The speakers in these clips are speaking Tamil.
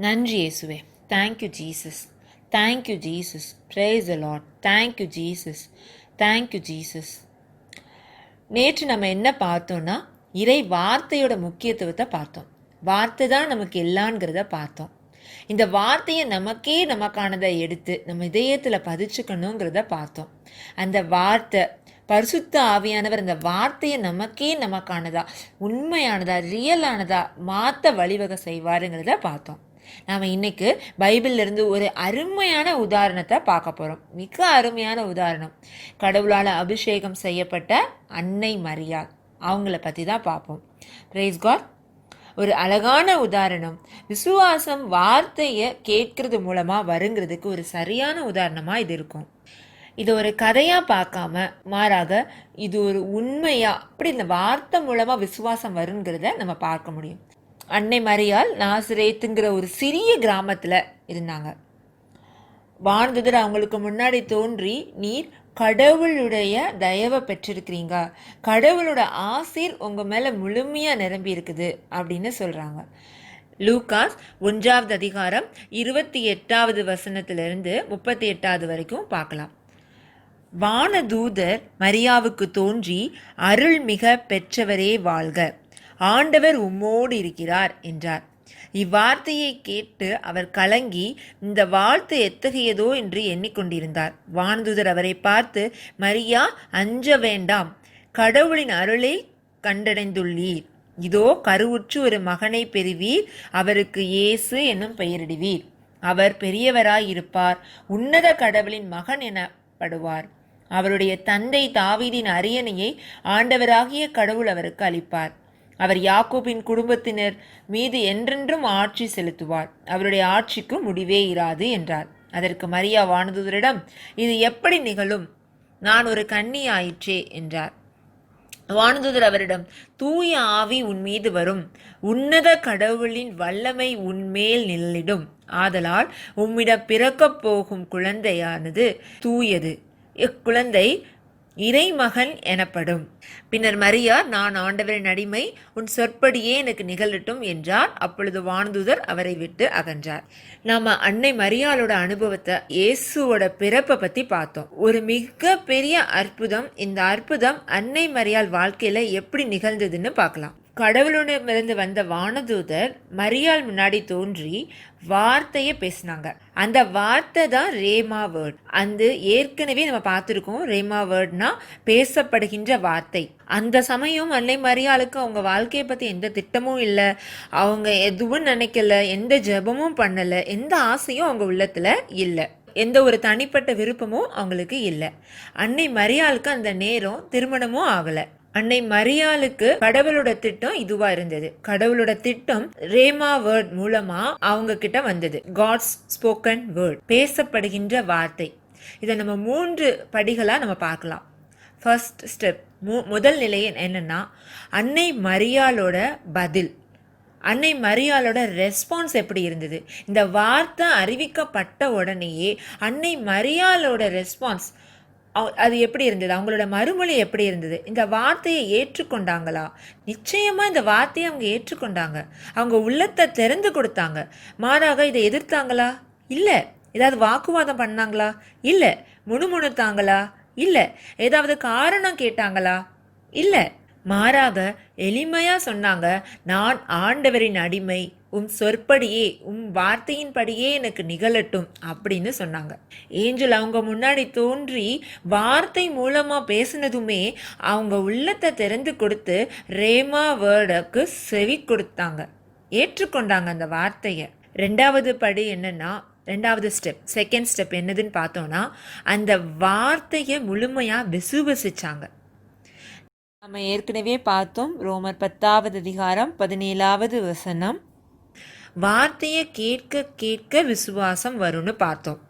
நன்றி இயேசுவே. Thank you Jesus. Thank you Jesus. Praise the Lord. Thank you Jesus. Thank you Jesus. நேற்று நம்ம என்ன பார்த்தோம்னா, இறை வார்த்தையோட முக்கியத்துவத்தை பார்த்தோம். வார்த்தை தான் நமக்கு எல்லாங்கிறத பார்த்தோம். இந்த வார்த்தையை நமக்கானதை எடுத்து நம்ம இதயத்தில் பதிச்சுக்கணுங்கிறத பார்த்தோம். அந்த வார்த்தை பரிசுத்த ஆவியானவர் அந்த வார்த்தையை நமக்கானதா, உண்மையானதா, ரியலானதா மாற்ற வழிவகை செய்வாருங்கிறத பார்த்தோம். நாம் இன்னைக்கு பைபிள்லேருந்து ஒரு அருமையான உதாரணத்தை பார்க்க போகிறோம். மிக அருமையான உதாரணம். கடவுளால் அபிஷேகம் செய்யப்பட்ட அன்னை மரியாள், அவங்கள பற்றி தான் பார்ப்போம். Praise God. ஒரு அழகான உதாரணம். விசுவாசம் வார்த்தையை கேட்கறது மூலமாக வருங்கிறதுக்கு ஒரு சரியான உதாரணமாக இது இருக்கும். இது ஒரு கதையாக பார்க்காம மாறாக இது ஒரு உண்மையாக அப்படி இந்த வார்த்தை மூலமாக விசுவாசம் வருங்கிறத நம்ம பார்க்க முடியும். அன்னை மரியாள் நாசரேத்துங்கிற ஒரு சிறிய கிராமத்தில் இருந்தாங்க. வானதூதர் அவங்களுக்கு முன்னாடி தோன்றி, நீர் கடவுளுடைய தயவை பெற்றிருக்கிறீங்க, கடவுளோட ஆசீர் உங்கள் மேலே முழுமையாக நிரம்பி இருக்குது அப்படின்னு சொல்கிறாங்க. லூகாஸ் 1வது அதிகாரம் 28வது வசனத்திலிருந்து 38வது வரைக்கும் பார்க்கலாம். வானதூதர் மரியாவுக்கு தோன்றி, அருள் மிக பெற்றவரே வாழ்க, ஆண்டவர் உம்மோடு இருக்கிறார் என்றார். இவ்வார்த்தையை கேட்டு அவர் கலங்கி இந்த வாழ்த்து எத்தகையதோ என்று எண்ணிக்கொண்டிருந்தார். வானதூதர் அவரை பார்த்து, மரியா, அஞ்ச வேண்டாம், கடவுளின் அருளை கண்டடைந்துள்ளீர். இதோ கருவுற்று ஒரு மகனை பெறுவீர், அவருக்கு இயேசு என்னும் பெயரிடுவீர். அவர் பெரியவராயிருப்பார், உன்னத கடவுளின் மகன் எனப்படுவார். அவருடைய தந்தை தாவீதின் அரியணையை ஆண்டவராகிய கடவுள் அவருக்கு அளிப்பார். அவர் யாக்கோபின் குடும்பத்தினர் மீது என்றென்றும் ஆட்சி செலுத்துவார், அவருடைய ஆட்சிக்கு முடிவே இராது என்றார். அதற்கு மரியா வானதூதரிடம், இது எப்படி நிகழும்? நான் ஒரு கன்னி ஆயிற்றே என்றார். வானதூதர் அவரிடம், தூய ஆவி உன் மீது வரும், உன்னத கடவுளின் வல்லமை உன்மேல் நிழலிடும். ஆதலால் உம்மிடம் பிறக்கப் போகும் குழந்தையானது தூயது, இக்குழந்தை இறைமகன் எனப்படும். பின்னர் மரியா, நான் ஆண்டவரின் அடிமை, உன் சொற்படியே எனக்கு நிகழட்டும் என்றார். அப்பொழுது வானதூதர் அவரை விட்டு அகன்றார். நாம அன்னை மரியாளோட அனுபவத்தை, இயேசுவோட பிறப்பை பத்தி பார்த்தோம். ஒரு மிக பெரிய அற்புதம். இந்த அற்புதம் அன்னை மரியாள் வாழ்க்கையில எப்படி நிகழ்ந்ததுன்னு பார்க்கலாம். கடவுளிடமிருந்து வந்த வானதூதர் மரியாள் முன்னாடி தோன்றி வார்த்தையை பேசினாங்க. அந்த வார்த்தை தான் ரேமா வேர்ட். அந்த ஏற்கனவே நம்ம பார்த்துருக்கோம். ரேமா வேர்ட்னா பேசப்படுகின்ற வார்த்தை. அந்த சமயம் அன்னை மரியாளுக்கு அவங்க வாழ்க்கையை பற்றி எந்த திட்டமும் இல்லை, அவங்க எதுவும் நினைக்கல, எந்த ஜெபமும் பண்ணலை, எந்த ஆசையும் அவங்க உள்ளத்தில் இல்லை, எந்த ஒரு தனிப்பட்ட விருப்பமும் அவங்களுக்கு இல்லை. அன்னை மரியாளுக்கு அந்த நேரம் திருமணமும் ஆகலை. அன்னை மரியாளுக்கு கடவுளோட திட்டம் இதுவா இருந்தது. கடவுளோட திட்டம் ரேமா வேர்ட் மூலமா அவங்க கிட்ட வந்தது. காட்ஸ் ஸ்போக்கன் வேர்ட், பேசப்படுகின்ற வார்த்தை. இதை நம்ம 3 படிகளா நம்ம பார்க்கலாம். ஃபர்ஸ்ட் ஸ்டெப், முதல் நிலை என்னன்னா, அன்னை மரியாளோட பதில். அன்னை மரியாளோட ரெஸ்பான்ஸ் எப்படி இருந்தது? இந்த வார்த்தை அறிவிக்கப்பட்ட உடனேயே அன்னை மரியாளோட ரெஸ்பான்ஸ் அது எப்படி இருந்தது? அவங்களோட மறுமொழி எப்படி இருந்தது? இந்த வார்த்தையை ஏற்றுக்கொண்டாங்களா? நிச்சயமாக இந்த வார்த்தையை அவங்க ஏற்றுக்கொண்டாங்க. அவங்க உள்ளத்தை திறந்து கொடுத்தாங்க. மாறாக இதை எதிர்த்தாங்களா? இல்லை. ஏதாவது வாக்குவாதம் பண்ணாங்களா? இல்லை. முணுமுணுத்தாங்களா? இல்லை. ஏதாவது காரணம் கேட்டாங்களா? இல்லை. மாறாக எளிமையா சொன்னாங்க, நான் ஆண்டவரின் அடிமை, உம் சொற்படியே, உம் வார்த்தையின்படியே எனக்கு நிகழட்டும் அப்படின்னு சொன்னாங்க. ஏஞ்சல் அவங்க முன்னாடி தோன்றி வார்த்தை மூலமா பேசினதுமே அவங்க உள்ளத்தை திறந்து கொடுத்து ரேமா வேர்டுக்கு செவி கொடுத்தாங்க, ஏற்றுக்கொண்டாங்க அந்த வார்த்தையை. 2வது படி என்னன்னா, 2வது ஸ்டெப், செகண்ட் ஸ்டெப் என்னதுன்னு பார்த்தோம்னா, அந்த வார்த்தையை முழுமையா விசுவசிச்சாங்க. நம்ம ஏற்கனவே பார்த்தோம். ரோமர் 10வது அதிகாரம் 17வது வசனம், வார்த்தையை கேட்க கேட்க விசுவாசம் வரும்னு பார்த்தோம்.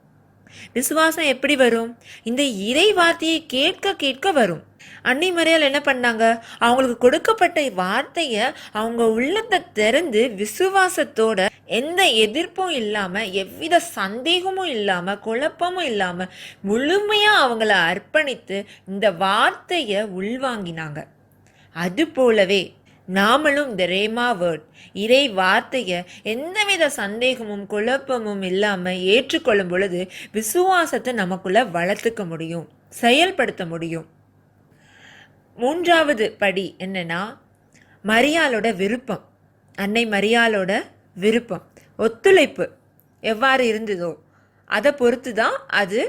விசுவாசம் எப்படி வரும்? இந்த இறை வார்த்தையை கேட்க கேட்க வரும். அன்னை மரியாள் என்ன பண்ணாங்க? அவங்களுக்கு கொடுக்கப்பட்ட வார்த்தையை அவங்க உள்ளத்தை திறந்து விசுவாசத்தோட, எந்த எதிர்ப்பும் இல்லாம, எவ்வித சந்தேகமும் இல்லாம, குழப்பமும் இல்லாம முழுமையா அவங்கள அர்ப்பணித்து இந்த வார்த்தையை உள்வாங்கினாங்க. அது போலவே நாமளும் இந்த ரேமா வேர்ட் இறை வார்த்தையை எந்தவித சந்தேகமும் குழப்பமும் இல்லாமல் ஏற்றுக்கொள்ளும் பொழுது விசுவாசத்தை நமக்குள்ள வளர்த்துக்க முடியும், செயல்படுத்த முடியும். மூன்றாவது படி என்னன்னா, மரியாளோட விருப்பம். அன்னை மரியாளோட விருப்பம், ஒத்துழைப்பு எவ்வாறு இருந்ததோ அதை பொறுத்து தான் அது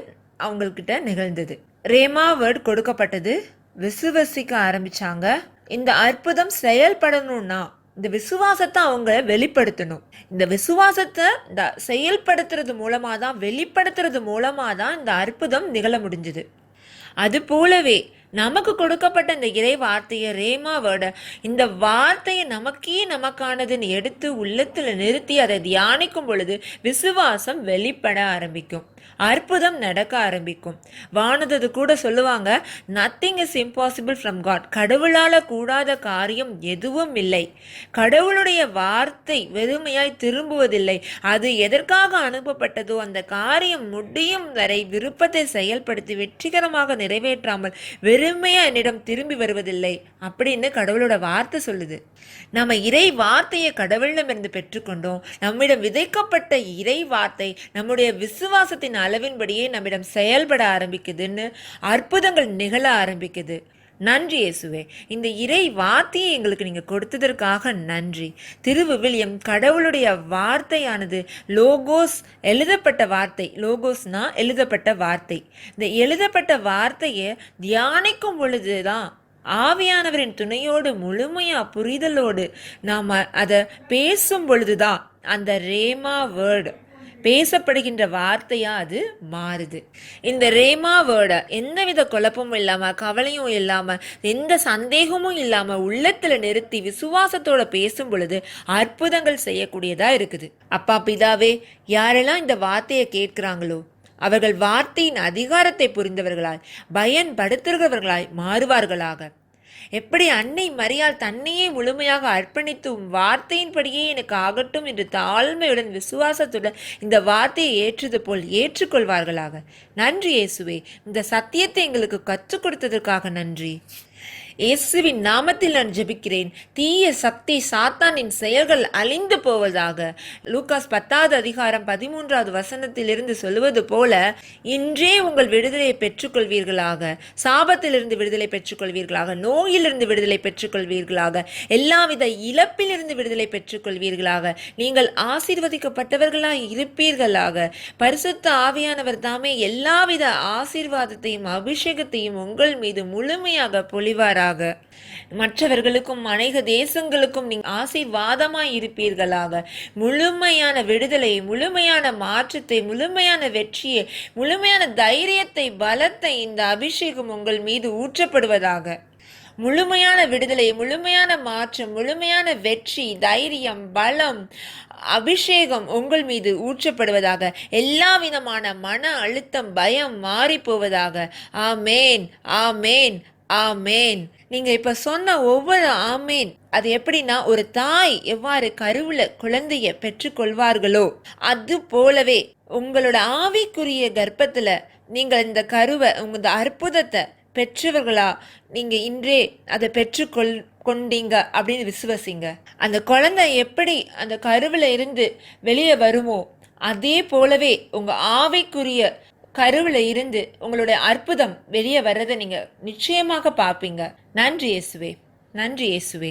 அவங்கக்கிட்ட நிகழ்ந்தது. ரேமா வேர்ட் கொடுக்கப்பட்டது, விசுவசிக்க ஆரம்பிச்சாங்க. இந்த அற்புதம் செயல்படணும்னா இந்த விசுவாசத்தை அவங்க வெளிப்படுத்தணும். இந்த விசுவாசத்தை செயல்படுத்துறது மூலமா தான், வெளிப்படுத்துறது மூலமா தான் இந்த அற்புதம் நிகழ முடிஞ்சது. அது போலவே நமக்கு கொடுக்கப்பட்ட இந்த இறை வார்த்தையை, ரேமா வேர்டை, இந்த வார்த்தையை நமக்கே நமக்கானதுன்னு எடுத்து உள்ளத்துல நிறுத்தி அதை தியானிக்கும் பொழுது விசுவாசம் வெளிப்பட ஆரம்பிக்கும், அற்புதம் நடக்க ஆரம்பிக்கும். வானது கூட சொல்லுவாங்க, nothing is impossible from God. கடவுளால் கூடாத காரியம் எதுவும் இல்லை. கடவுளுடைய வார்த்தை வெறுமையாய் திரும்புவதில்லை. அது எதற்காக அனுப்பப்பட்டதோ அந்த காரியம் முடியும் வரை விருப்பத்தை செயல்படுத்தி வெற்றிகரமாக நிறைவேற்றாமல் வெறுமையா என்னிடம் திரும்பி வருவதில்லை அப்படின்னு கடவுளோட வார்த்தை சொல்லுது. நம்ம இறை வார்த்தையை கடவுளிடமிருந்து பெற்றுக்கொண்டோம். நம்மிடம் விதைக்கப்பட்ட இறை வார்த்தை நம்முடைய விசுவாசத்தின் அளவின்படியே நம்மிடம் செயல்பட ஆரம்பிக்குதுன்னு, அற்புதங்கள் நிகழ ஆரம்பிக்குது. நன்றி இயேசுவே, இந்த இறை வார்த்தையை எங்களுக்கு நீங்க கொடுத்ததற்காக நன்றி. திருவிவிலியம் கடவுளுடைய வார்த்தையானது லோகோஸ், எழுதப்பட்ட வார்த்தை. லோகோஸ்னா எழுதப்பட்ட வார்த்தை. இந்த எழுதப்பட்ட வார்த்தையை தியானிக்கும் பொழுதுதான் ஆவியானவரின் துணையோடு முழுமையா புரிதலோடு நாம் அதை பேசும் பொழுதுதான் அந்த ரேமா வேர்டு, பேசப்படுகின்ற வார்த்தையா அது மாறுது. இந்த ரேமா வேர்டை எந்தவித குழப்பமும் இல்லாம, கவலையும் இல்லாம, எந்த சந்தேகமும் இல்லாம உள்ளத்துல நிறுத்தி விசுவாசத்தோட பேசும் பொழுது அற்புதங்கள் செய்யக்கூடியதா இருக்குது. அப்பா பிதாவே, யாரெல்லாம் இந்த வார்த்தையை கேட்கிறாங்களோ அவர்கள் வார்த்தையின் அதிகாரத்தை புரிந்தவர்களாய், பயன்படுத்துகிறவர்களாய் மாறுவார்களாக. எப்படி அன்னை மரியாள் தன்னையே முழுமையாக அர்ப்பணித்து வார்த்தையின்படியே எனக்கு ஆகட்டும் என்று தாழ்மையுடன் விசுவாசத்துடன் இந்த வார்த்தையை ஏற்றது போல் ஏற்றுக்கொள்வார்களாக. நன்றி இயேசுவே, இந்த சத்தியத்தை எங்களுக்கு கற்றுக் கொடுத்ததற்காக நன்றி. இயேசுவின் நாமத்தில் நான் ஜெபிக்கிறேன். தீய சக்தி சாத்தானின் செயல்கள் அழிந்து போவதாக. லூகாஸ் 10:13 சொல்லுவது போல, இன்றே உங்கள் விடுதலையை பெற்றுக்கொள்வீர்களாக, சாபத்திலிருந்து விடுதலை பெற்றுக்கொள்வீர்களாக, நோயிலிருந்து விடுதலை பெற்றுக்கொள்வீர்களாக, எல்லாவித இழப்பிலிருந்து விடுதலை பெற்றுக்கொள்வீர்களாக. நீங்கள் ஆசீர்வதிக்கப்பட்டவர்களாய் இருப்பீர்களாக. பரிசுத்த ஆவியானவர் தாமே எல்லாவித ஆசீர்வாதத்தையும் அபிஷேகத்தையும் உங்கள் மீது முழுமையாக பொழிவாராக. மற்றவர்களுக்கும் அநேக தேசங்களுக்கும் நீங்க ஆசீர்வாதமாய் இருப்பீர்களாக. முழுமையான விடுதலை, முழுமையான மாற்றத்தை, முழுமையான வெற்றியை, முழுமையான தைரியத்தை, பலத்தை இந்த அபிஷேகம் உங்கள் மீது ஊற்றப்படுவதாக. முழுமையான விடுதலை, முழுமையான மாற்றம், முழுமையான வெற்றி, தைரியம், பலம், அபிஷேகம் உங்கள் மீது ஊற்றப்படுவதாக. எல்லா விதமான மன அழுத்தம், பயம் மாறி போவதாக. ஆமேன், ஆமேன், ஆமேன். நீங்க இப்ப சொன்ன ஒவ்வொரு ஆமேன், அது எப்படின்னா, ஒரு தாய் எவ்வாறு கருவுல குழந்தைய பெற்றுக்கொள்வார்களோ அது போலவே உங்களோட ஆவிக்குரிய கர்ப்பத்துல நீங்கள் இந்த கருவை, உங்க அற்புதத்தை பெற்றவர்களா நீங்க இன்றே அதை கொண்டீங்க அப்படின்னு விசுவசிங்க. அந்த குழந்தை எப்படி அந்த கருவுல இருந்து வெளியே வருமோ அதே போலவே உங்க ஆவிக்குரிய கருவில் இருந்து உங்களுடைய அற்புதம் வெளியே வர்றதை நீங்க நிச்சயமாக பார்ப்பீங்க. நன்றி இயேசுவே, நன்றி இயேசுவே.